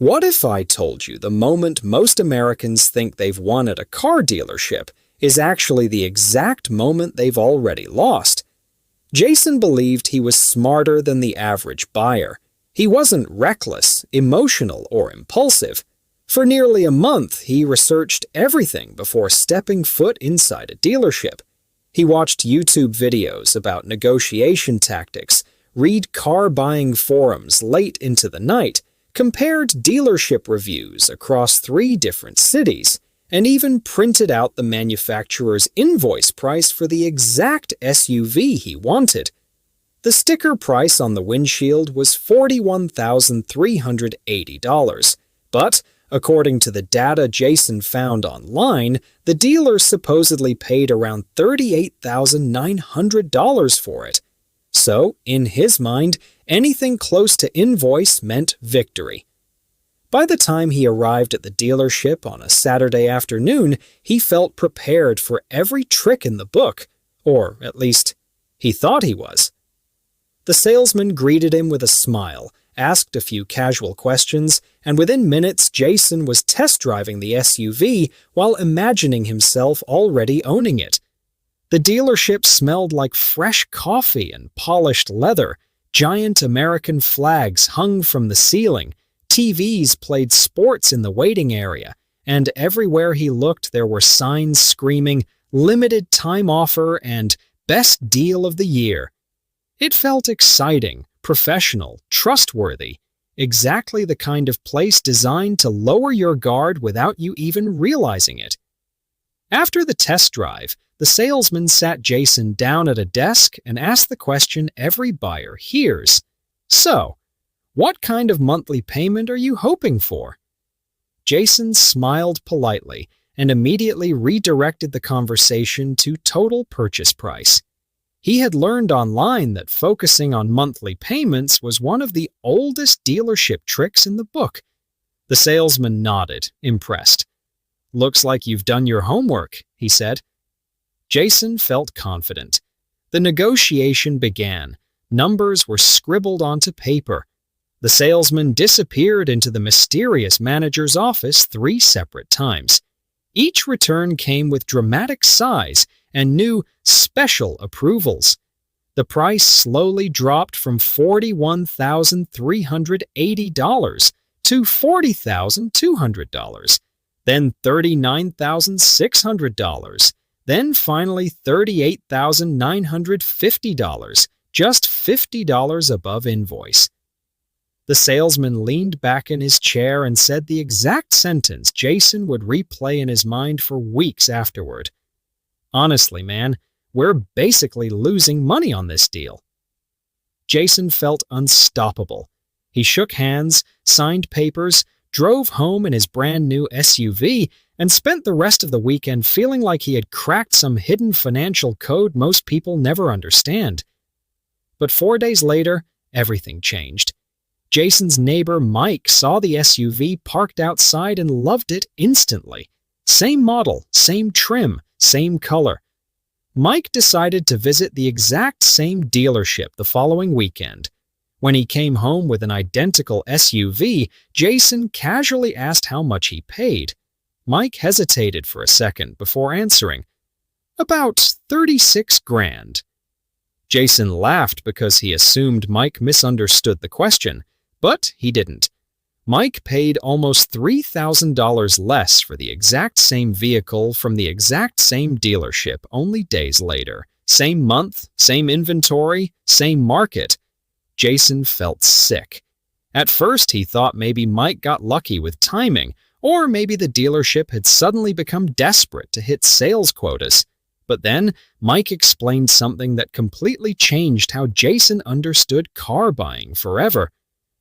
What if I told you the moment most Americans think they've won at a car dealership is actually the exact moment they've already lost? Jason believed he was smarter than the average buyer. He wasn't reckless, emotional, or impulsive. For nearly a month, he researched everything before stepping foot inside a dealership. He watched YouTube videos about negotiation tactics, read car buying forums late into the night, compared dealership reviews across 3 different cities, and even printed out the manufacturer's invoice price for the exact SUV he wanted. The sticker price on the windshield was $41,380, but according to the data Jason found online, the dealer supposedly paid around $38,900 for it. So, in his mind, anything close to invoice meant victory. By the time he arrived at the dealership on a Saturday afternoon, he felt prepared for every trick in the book, or at least, he thought he was. The salesman greeted him with a smile, asked a few casual questions, and within minutes Jason was test driving the SUV while imagining himself already owning it. The dealership smelled like fresh coffee and polished leather. Giant American flags hung from the ceiling. TVs played sports in the waiting area, and everywhere he looked there were signs screaming, "Limited time offer" and "Best deal of the year." It felt exciting, professional, trustworthy, exactly the kind of place designed to lower your guard without you even realizing it. After the test drive, the salesman sat Jason down at a desk and asked the question every buyer hears. "So, what kind of monthly payment are you hoping for?" Jason smiled politely and immediately redirected the conversation to total purchase price. He had learned online that focusing on monthly payments was one of the oldest dealership tricks in the book. The salesman nodded, impressed. "Looks like you've done your homework," he said. Jason felt confident. The negotiation began. Numbers were scribbled onto paper. The salesman disappeared into the mysterious manager's office 3 separate times. Each return came with dramatic sighs and new special approvals. The price slowly dropped from $41,380 to $40,200, then $39,600, then finally $38,950, just $50 above invoice. The salesman leaned back in his chair and said the exact sentence Jason would replay in his mind for weeks afterward. "Honestly, man, we're basically losing money on this deal." Jason felt unstoppable. He shook hands, signed papers, drove home in his brand new SUV, and spent the rest of the weekend feeling like he had cracked some hidden financial code most people never understand. But 4 days later, everything changed. Jason's neighbor Mike saw the SUV parked outside and loved it instantly. Same model, same trim, same color. Mike decided to visit the exact same dealership the following weekend. When he came home with an identical SUV, Jason casually asked how much he paid. Mike hesitated for a second before answering, "About 36 grand. Jason laughed because he assumed Mike misunderstood the question, but he didn't. Mike paid almost $3,000 less for the exact same vehicle from the exact same dealership only days later. Same month, same inventory, same market. Jason felt sick. At first he thought maybe Mike got lucky with timing, or maybe the dealership had suddenly become desperate to hit sales quotas. But then Mike explained something that completely changed how Jason understood car buying forever.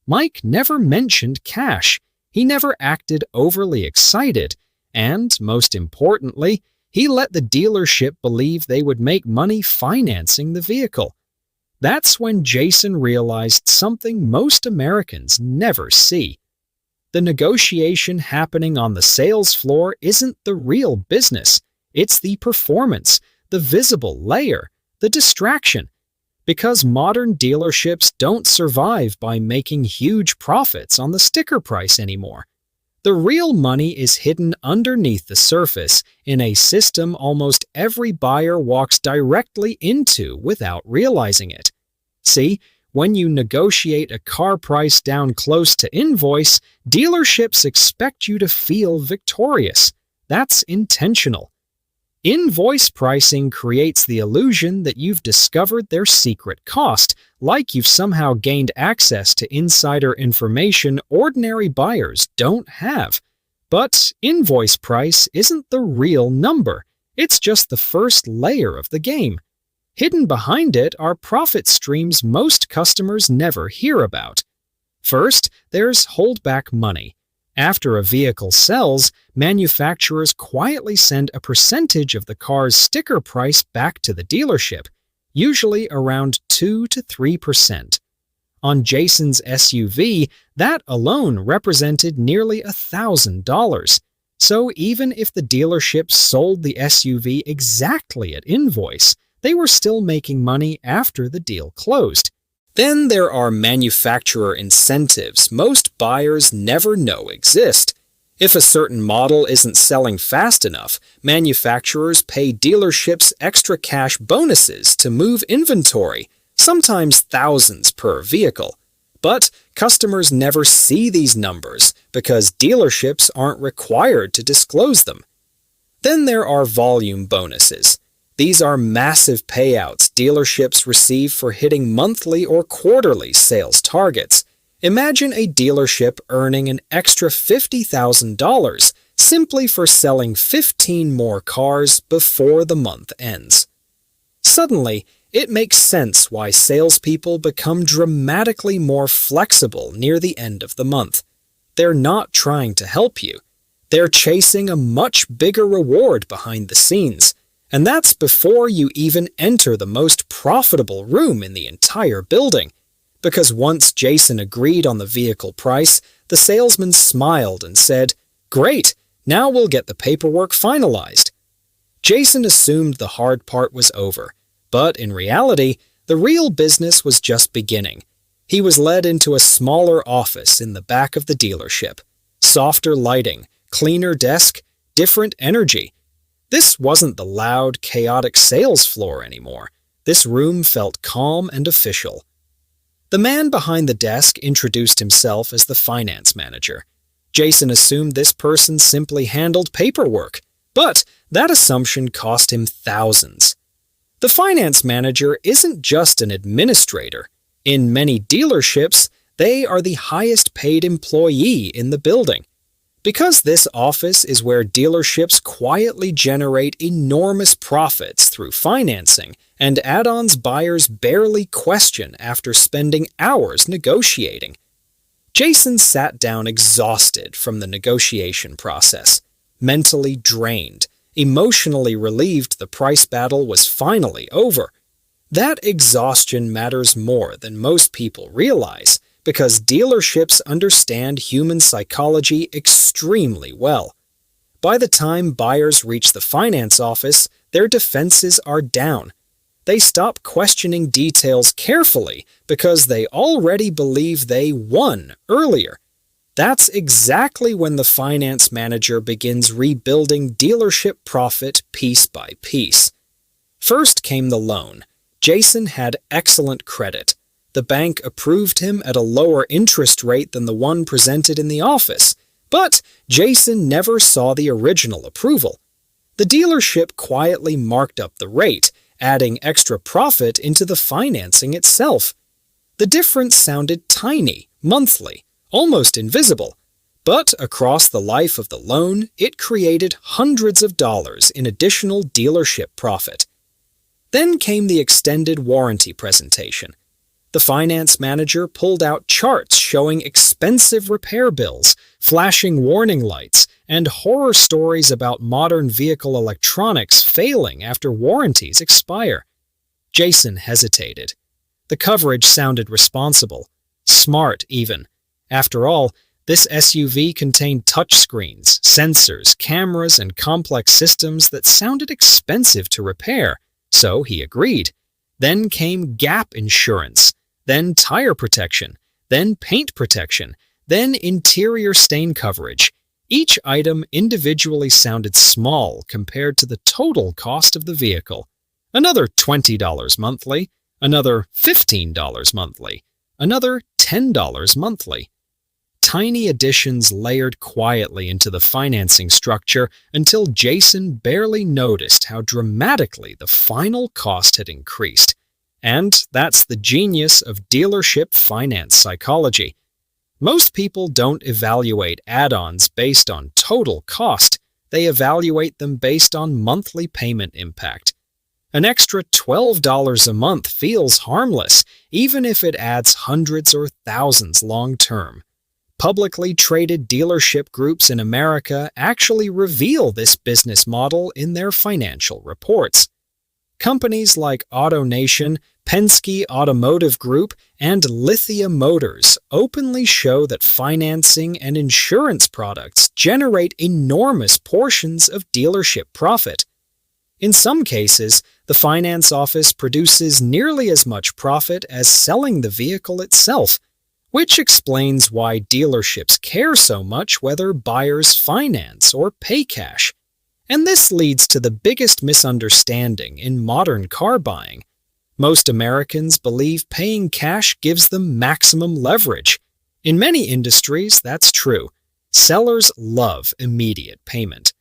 Mike never mentioned cash. He never acted overly excited. And, most importantly, he let the dealership believe they would make money financing the vehicle. That's when Jason realized something most Americans never see. The negotiation happening on the sales floor isn't the real business. It's the performance, the visible layer, the distraction. Because modern dealerships don't survive by making huge profits on the sticker price anymore. The real money is hidden underneath the surface in a system almost every buyer walks directly into without realizing it. See, when you negotiate a car price down close to invoice, dealerships expect you to feel victorious. That's intentional. Invoice pricing creates the illusion that you've discovered their secret cost, like you've somehow gained access to insider information ordinary buyers don't have. But invoice price isn't the real number. It's just the first layer of the game. Hidden behind it are profit streams most customers never hear about. First, there's holdback money. After a vehicle sells, manufacturers quietly send a percentage of the car's sticker price back to the dealership, usually around 2 to 3%. On Jason's SUV, that alone represented nearly $1,000. So even if the dealership sold the SUV exactly at invoice, they were still making money after the deal closed. Then there are manufacturer incentives most buyers never know exist. If a certain model isn't selling fast enough, manufacturers pay dealerships extra cash bonuses to move inventory, sometimes thousands per vehicle. But customers never see these numbers because dealerships aren't required to disclose them. Then there are volume bonuses. These are massive payouts dealerships receive for hitting monthly or quarterly sales targets. Imagine a dealership earning an extra $50,000 simply for selling 15 more cars before the month ends. Suddenly, it makes sense why salespeople become dramatically more flexible near the end of the month. They're not trying to help you. They're chasing a much bigger reward behind the scenes. And that's before you even enter the most profitable room in the entire building. Because once Jason agreed on the vehicle price, the salesman smiled and said, "Great, now we'll get the paperwork finalized." Jason assumed the hard part was over, but in reality, the real business was just beginning. He was led into a smaller office in the back of the dealership. Softer lighting, cleaner desk, different energy. This wasn't the loud, chaotic sales floor anymore. This room felt calm and official. The man behind the desk introduced himself as the finance manager. Jason assumed this person simply handled paperwork, but that assumption cost him thousands. The finance manager isn't just an administrator. In many dealerships, they are the highest paid employee in the building. Because this office is where dealerships quietly generate enormous profits through financing and add-ons buyers barely question after spending hours negotiating. Jason sat down exhausted from the negotiation process, mentally drained, emotionally relieved the price battle was finally over. That exhaustion matters more than most people realize, because dealerships understand human psychology extremely well. By the time buyers reach the finance office, their defenses are down. They stop questioning details carefully because they already believe they won earlier. That's exactly when the finance manager begins rebuilding dealership profit piece by piece. First came the loan. Jason had excellent credit. The bank approved him at a lower interest rate than the one presented in the office, but Jason never saw the original approval. The dealership quietly marked up the rate, adding extra profit into the financing itself. The difference sounded tiny, monthly, almost invisible, but across the life of the loan, it created hundreds of dollars in additional dealership profit. Then came the extended warranty presentation. The finance manager pulled out charts showing expensive repair bills, flashing warning lights, and horror stories about modern vehicle electronics failing after warranties expire. Jason hesitated. The coverage sounded responsible, smart even. After all, this SUV contained touchscreens, sensors, cameras, and complex systems that sounded expensive to repair, so he agreed. Then came gap insurance, then tire protection, then paint protection, then interior stain coverage. Each item individually sounded small compared to the total cost of the vehicle. Another $20 monthly, another $15 monthly, another $10 monthly. Tiny additions layered quietly into the financing structure until Jason barely noticed how dramatically the final cost had increased. And that's the genius of dealership finance psychology. Most people don't evaluate add-ons based on total cost. They evaluate them based on monthly payment impact. An extra $12 a month feels harmless, even if it adds hundreds or thousands long-term. Publicly traded dealership groups in America actually reveal this business model in their financial reports. Companies like AutoNation, Penske Automotive Group, and Lithia Motors openly show that financing and insurance products generate enormous portions of dealership profit. In some cases, the finance office produces nearly as much profit as selling the vehicle itself, which explains why dealerships care so much whether buyers finance or pay cash. And this leads to the biggest misunderstanding in modern car buying. Most Americans believe paying cash gives them maximum leverage. In many industries, that's true. Sellers love immediate payment.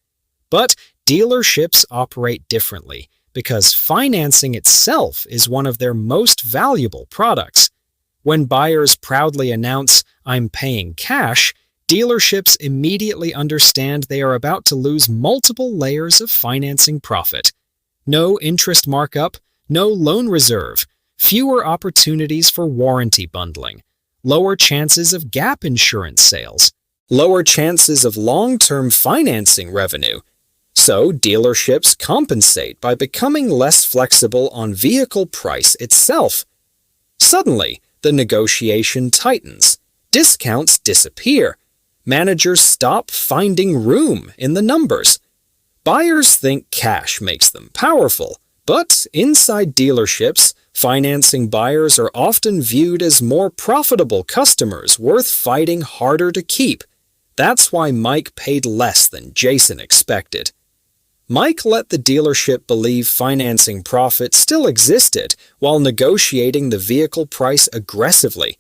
But dealerships operate differently because financing itself is one of their most valuable products. When buyers proudly announce, "I'm paying cash," dealerships immediately understand they are about to lose multiple layers of financing profit. No interest markup, no loan reserve, fewer opportunities for warranty bundling, lower chances of gap insurance sales, lower chances of long-term financing revenue. So dealerships compensate by becoming less flexible on vehicle price itself. Suddenly, the negotiation tightens. Discounts disappear. Managers stop finding room in the numbers. Buyers think cash makes them powerful, but inside dealerships, financing buyers are often viewed as more profitable customers worth fighting harder to keep. That's why Mike paid less than Jason expected. Mike let the dealership believe financing profit still existed while negotiating the vehicle price aggressively.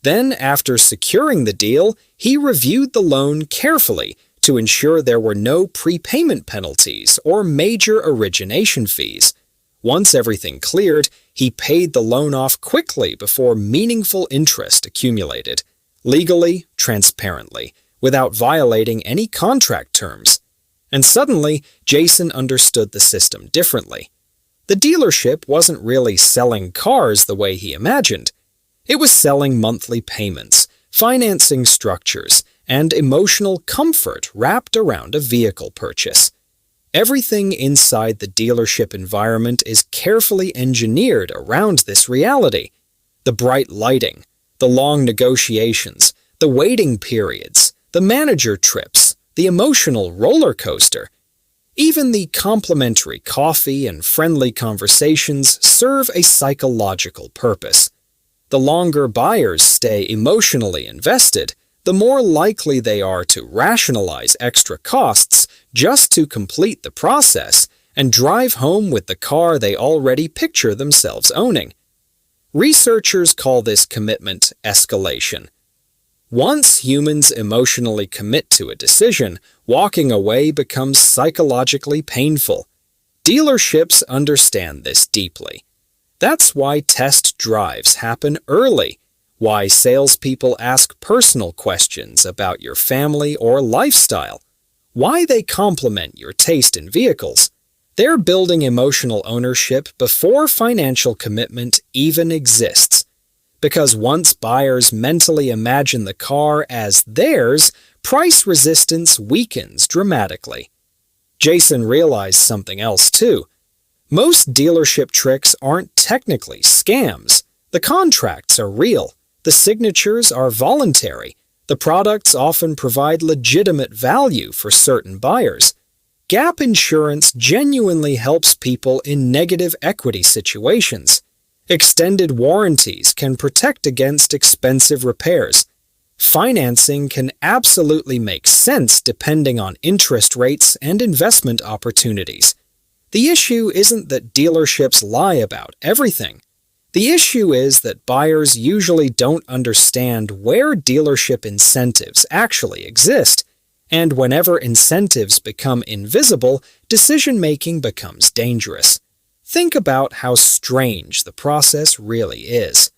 Then, after securing the deal, he reviewed the loan carefully to ensure there were no prepayment penalties or major origination fees. Once everything cleared, he paid the loan off quickly before meaningful interest accumulated, legally, transparently, without violating any contract terms. And suddenly, Jason understood the system differently. The dealership wasn't really selling cars the way he imagined. It was selling monthly payments, financing structures, and emotional comfort wrapped around a vehicle purchase. Everything inside the dealership environment is carefully engineered around this reality. The bright lighting, the long negotiations, the waiting periods, the manager trips, the emotional roller coaster. Even the complimentary coffee and friendly conversations serve a psychological purpose. The longer buyers stay emotionally invested, the more likely they are to rationalize extra costs just to complete the process and drive home with the car they already picture themselves owning. Researchers call this commitment escalation. Once humans emotionally commit to a decision, walking away becomes psychologically painful. Dealerships understand this deeply. That's why test drives happen early, why salespeople ask personal questions about your family or lifestyle, why they compliment your taste in vehicles. They're building emotional ownership before financial commitment even exists. Because once buyers mentally imagine the car as theirs, price resistance weakens dramatically. Jason realized something else too. Most dealership tricks aren't technically scams. The contracts are real. The signatures are voluntary. The products often provide legitimate value for certain buyers. Gap insurance genuinely helps people in negative equity situations. Extended warranties can protect against expensive repairs. Financing can absolutely make sense depending on interest rates and investment opportunities. The issue isn't that dealerships lie about everything. The issue is that buyers usually don't understand where dealership incentives actually exist, and whenever incentives become invisible, decision-making becomes dangerous. Think about how strange the process really is.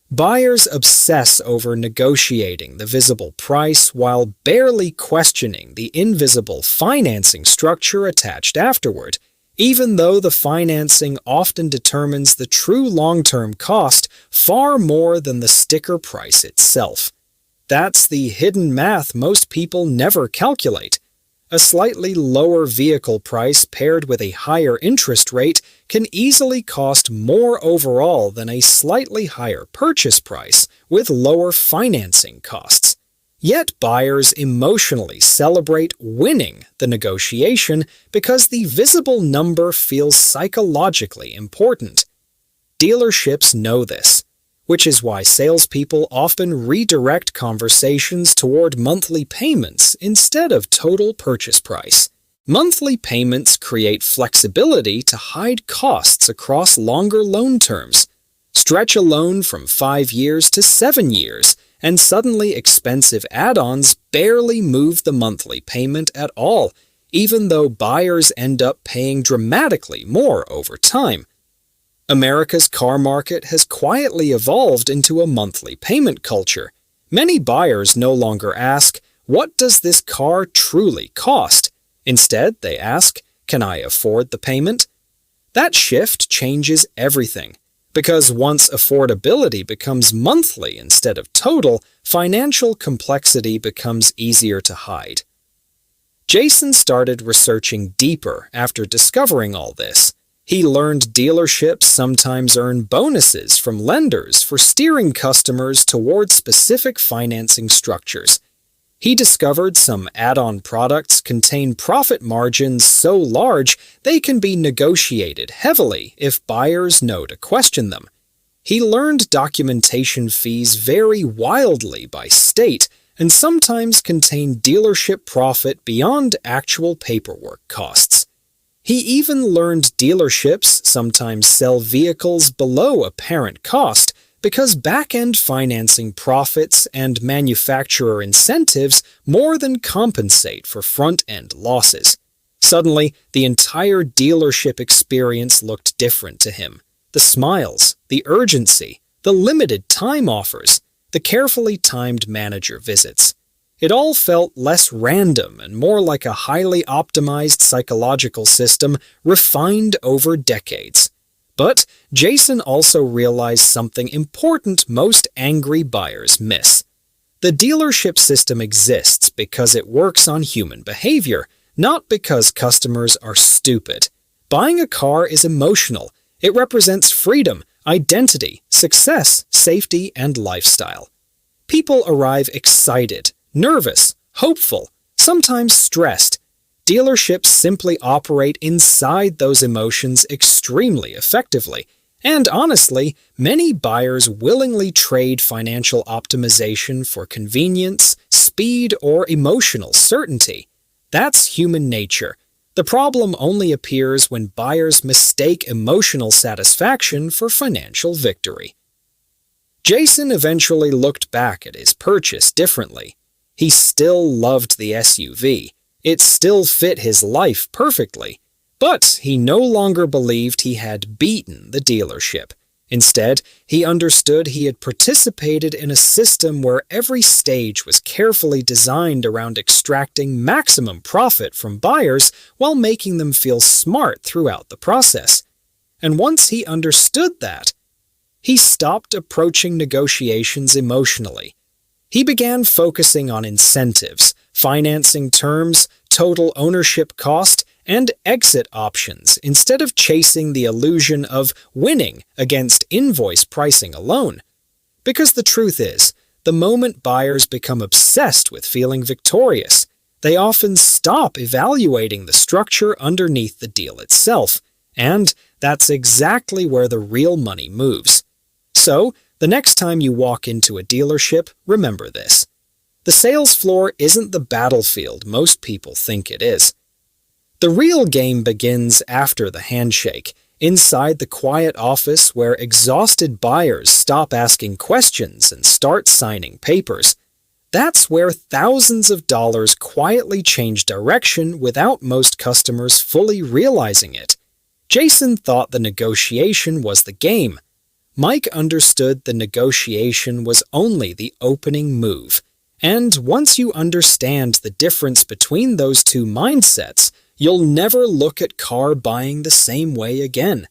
Buyers obsess over negotiating the visible price while barely questioning the invisible financing structure attached afterward, even though the financing often determines the true long-term cost far more than the sticker price itself. That's the hidden math most people never calculate. A slightly lower vehicle price paired with a higher interest rate can easily cost more overall than a slightly higher purchase price with lower financing costs. Yet buyers emotionally celebrate winning the negotiation because the visible number feels psychologically important. Dealerships know this, which is why salespeople often redirect conversations toward monthly payments instead of total purchase price. Monthly payments create flexibility to hide costs across longer loan terms. Stretch a loan from 5 years to 7 years, and suddenly expensive add-ons barely move the monthly payment at all, even though buyers end up paying dramatically more over time. America's car market has quietly evolved into a monthly payment culture. Many buyers no longer ask, "What does this car truly cost?" Instead, they ask, "Can I afford the payment?" That shift changes everything, because once affordability becomes monthly instead of total, financial complexity becomes easier to hide. Jason started researching deeper after discovering all this. He learned dealerships sometimes earn bonuses from lenders for steering customers toward specific financing structures. He discovered some add-on products contain profit margins so large they can be negotiated heavily if buyers know to question them. He learned documentation fees vary wildly by state and sometimes contain dealership profit beyond actual paperwork costs. He even learned dealerships sometimes sell vehicles below apparent cost because back-end financing profits and manufacturer incentives more than compensate for front-end losses. Suddenly, the entire dealership experience looked different to him. The smiles, the urgency, the limited time offers, the carefully timed manager visits. It all felt less random and more like a highly optimized psychological system refined over decades. But Jason also realized something important most angry buyers miss. The dealership system exists because it works on human behavior, not because customers are stupid. Buying a car is emotional. It represents freedom, identity, success, safety, and lifestyle. People arrive excited, nervous, hopeful, sometimes stressed. Dealerships simply operate inside those emotions extremely effectively, and honestly, many buyers willingly trade financial optimization for convenience, speed, or emotional certainty. That's human nature. The problem only appears when buyers mistake emotional satisfaction for financial victory. Jason eventually looked back at his purchase differently. He still loved the SUV. It still fit his life perfectly. But he no longer believed he had beaten the dealership. Instead, he understood he had participated in a system where every stage was carefully designed around extracting maximum profit from buyers while making them feel smart throughout the process. And once he understood that, he stopped approaching negotiations emotionally. He began focusing on incentives, financing terms, total ownership cost, and exit options instead of chasing the illusion of winning against invoice pricing alone. Because the truth is, the moment buyers become obsessed with feeling victorious, they often stop evaluating the structure underneath the deal itself, And that's exactly where the real money moves. So, the next time you walk into a dealership, remember this. The sales floor isn't the battlefield most people think it is. The real game begins after the handshake, inside the quiet office where exhausted buyers stop asking questions and start signing papers. That's where thousands of dollars quietly change direction without most customers fully realizing it. Jason thought the negotiation was the game. Mike understood the negotiation was only the opening move. And once you understand the difference between those two mindsets, you'll never look at car buying the same way again.